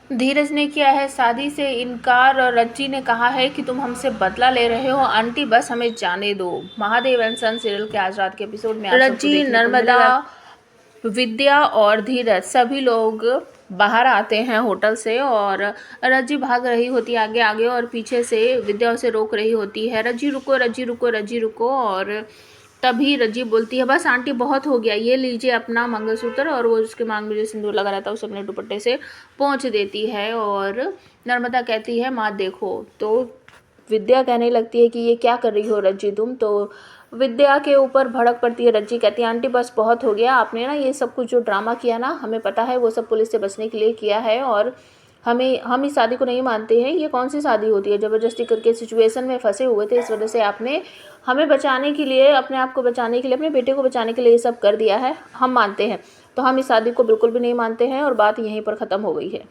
धीरज ने किया है शादी से इनकार और रज्जी ने कहा है कि तुम हमसे बदला ले रहे हो आंटी, बस हमें जाने दो। महादेव एंड सन सीरियल के आज रात के एपिसोड में आप सबको रज्जी, देखने को नर्मदा, मिलेगा। विद्या और धीरज सभी लोग बाहर आते हैं होटल से और रज्जी भाग रही होती है आगे आगे और पीछे से विद्या उसे रोक रही होती है। रज्जी रुको, रज्जी रुको, रज्जी रुको। और तभी रज्जी बोलती है बस आंटी बहुत हो गया, ये लीजिए अपना मंगलसूत्र। और वो उसके मांग में जो सिंदूर लगा रहता है उसे अपने दुपट्टे से पोंछ देती है। और नर्मदा कहती है माँ देखो। तो विद्या कहने लगती है कि ये क्या कर रही हो रज्जी तुम। तो विद्या के ऊपर भड़क पड़ती है रज्जी, कहती है आंटी बस बहुत हो गया, आपने ना ये सब कुछ जो ड्रामा किया ना, हमें पता है वो सब पुलिस से बचने के लिए किया है और हम इस शादी को नहीं मानते हैं। ये कौन सी शादी होती है, ज़बरदस्ती करके सिचुएशन में फंसे हुए थे, इस वजह से आपने हमें बचाने के लिए, अपने आप को बचाने के लिए, अपने बेटे को बचाने के लिए ये सब कर दिया है, हम मानते हैं। तो हम इस शादी को बिल्कुल भी नहीं मानते हैं और बात यहीं पर ख़त्म हो गई है।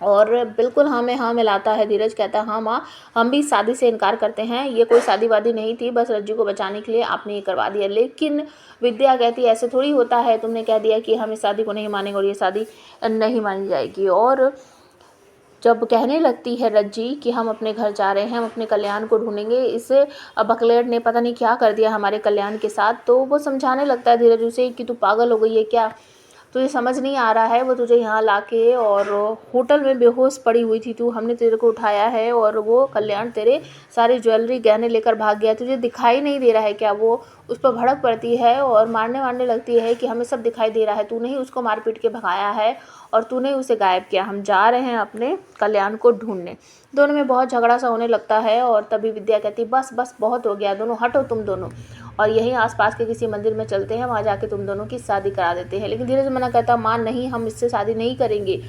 और बिल्कुल हाँ में हाँ मिलाता है धीरज, कहता है हाँ माँ, हम भी शादी से इनकार करते हैं, ये कोई शादी वादी नहीं थी, बस रज्जू को बचाने के लिए आपने ये करवा दिया। लेकिन विद्या कहती है ऐसे थोड़ी होता है, तुमने कह दिया कि हम इस शादी को नहीं मानेंगे और ये शादी नहीं मानी जाएगी। और जब कहने लगती है रज्जी कि हम अपने घर जा रहे हैं, हम अपने कल्याण को ढूंढेंगे, इस बकलेट ने पता नहीं क्या कर दिया हमारे कल्याण के साथ, तो वो समझाने लगता है धीरज उसे कि तू पागल हो गई है क्या, तुझे समझ नहीं आ रहा है, वो तुझे यहाँ लाके और होटल में बेहोश पड़ी हुई थी तू, हमने तेरे को उठाया है और वो कल्याण तेरे सारी ज्वेलरी गहने लेकर भाग गया, तुझे दिखाई नहीं दे रहा है क्या। वो उस पर भड़क पड़ती है और मारने लगती है कि हमें सब दिखाई दे रहा है, तूने ही उसको मार पीट के भगाया है और तूने उसे गायब किया, हम जा रहे हैं अपने कल्याण को ढूंढने। दोनों में बहुत झगड़ा सा होने लगता है और तभी विद्या कहती बस बस बहुत हो गया, दोनों हटो तुम दोनों, और यहीं आसपास के किसी मंदिर में चलते हैं, वहाँ जाके तुम दोनों की शादी करा देते हैं। लेकिन धीरज मना कहता माँ नहीं, हम इससे शादी नहीं करेंगे।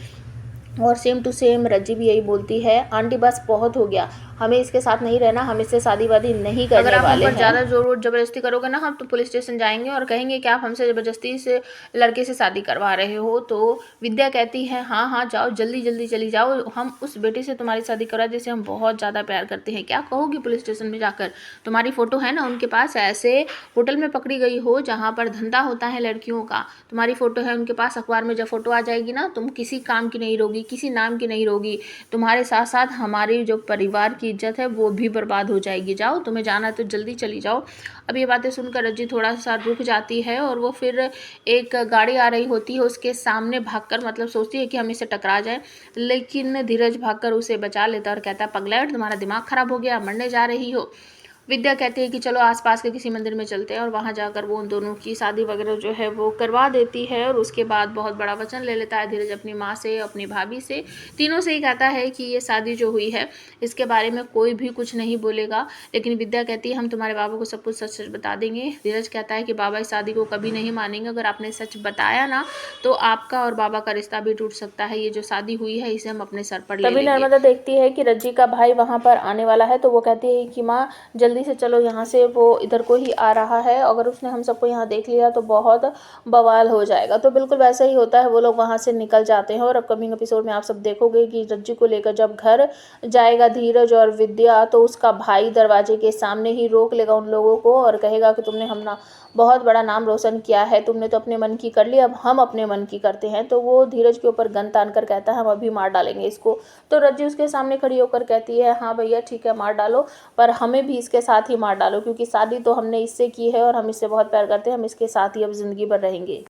और सेम टू सेम रज्जी भी यही बोलती है आंटी बस बहुत हो गया, हमें इसके साथ नहीं रहना, हम इससे शादी वादी नहीं करने वाले हैं। अगर आप हम पर ज़्यादा जोर जबरदस्ती करोगे ना, हम तो पुलिस स्टेशन जाएंगे और कहेंगे कि आप हमसे ज़बरदस्ती से लड़के से शादी करवा रहे हो। तो विद्या कहती है हाँ हाँ जाओ, जल्दी जल्दी चली जाओ, हम उस बेटे से तुम्हारी शादी करा जिसे हम बहुत ज़्यादा प्यार करते हैं। क्या कहोगी पुलिस स्टेशन में जाकर, तुम्हारी फ़ोटो है ना उनके पास, ऐसे होटल में पकड़ी गई हो जहाँ पर धंधा होता है लड़कियों का, तुम्हारी फ़ोटो है उनके पास, अखबार में जब फ़ोटो आ जाएगी ना, तुम किसी काम की नहीं रहोगी, किसी नाम की नहीं रहोगी, तुम्हारे साथ साथ हमारी जो परिवार की इज्जत है वो भी बर्बाद हो जाएगी। जाओ, तुम्हें जाना है तो जल्दी चली जाओ। अब ये बातें सुनकर रज्जी थोड़ा सा रुक जाती है और वो फिर एक गाड़ी आ रही होती है उसके सामने भागकर, मतलब सोचती है कि हम इसे टकरा जाए, लेकिन धीरज भागकर उसे बचा लेता और कहता है पगलेट तुम्हारा दिमाग खराब हो गया, मरने जा रही हो। विद्या कहती है कि चलो आसपास के किसी मंदिर में चलते हैं और वहाँ जाकर वो उन दोनों की शादी वगैरह जो है वो करवा देती है। और उसके बाद बहुत बड़ा वचन ले लेता है धीरज अपनी माँ से, अपनी भाभी से, तीनों से ही कहता है कि ये शादी जो हुई है इसके बारे में कोई भी कुछ नहीं बोलेगा। लेकिन विद्या कहती है हम तुम्हारे बाबा को सब कुछ सच सच बता देंगे। धीरज कहता है कि बाबा इस शादी को कभी नहीं मानेंगे, अगर आपने सच बताया ना तो आपका और बाबा का रिश्ता भी टूट सकता है, ये जो शादी हुई है इसे हम अपने सर पर ले लेंगे। तभी नर्मदा देखती है कि रज्जी का भाई वहाँ पर आने वाला है, तो वो कहती है कि माँ जल्दी से चलो यहाँ से, वो इधर को ही आ रहा है, अगर उसने हम सबको यहाँ देख लिया तो बहुत बवाल हो जाएगा। तो बिल्कुल वैसा ही होता है, वो लोग वहाँ से निकल जाते हैं। और अपकमिंग एपिसोड में आप सब देखोगे कि रज्जू को लेकर जब घर जाएगा धीरज और विद्या, तो उसका भाई दरवाजे के सामने ही रोक लेगा उन लोगों को और कहेगा कि तुमने हमना बहुत बड़ा नाम रोशन किया है, तुमने तो अपने मन की कर ली, अब हम अपने मन की करते हैं। तो वो धीरज के ऊपर गन तान कर कहता है हम अभी मार डालेंगे इसको। तो रज्जू उसके सामने खड़ी होकर कहती है हाँ भैया ठीक है मार डालो, पर हमें भी इसके साथ ही मार डालो, क्योंकि शादी तो हमने इससे की है और हम इससे बहुत प्यार करते हैं, हम इसके साथ ही अब ज़िंदगी भर रहेंगे।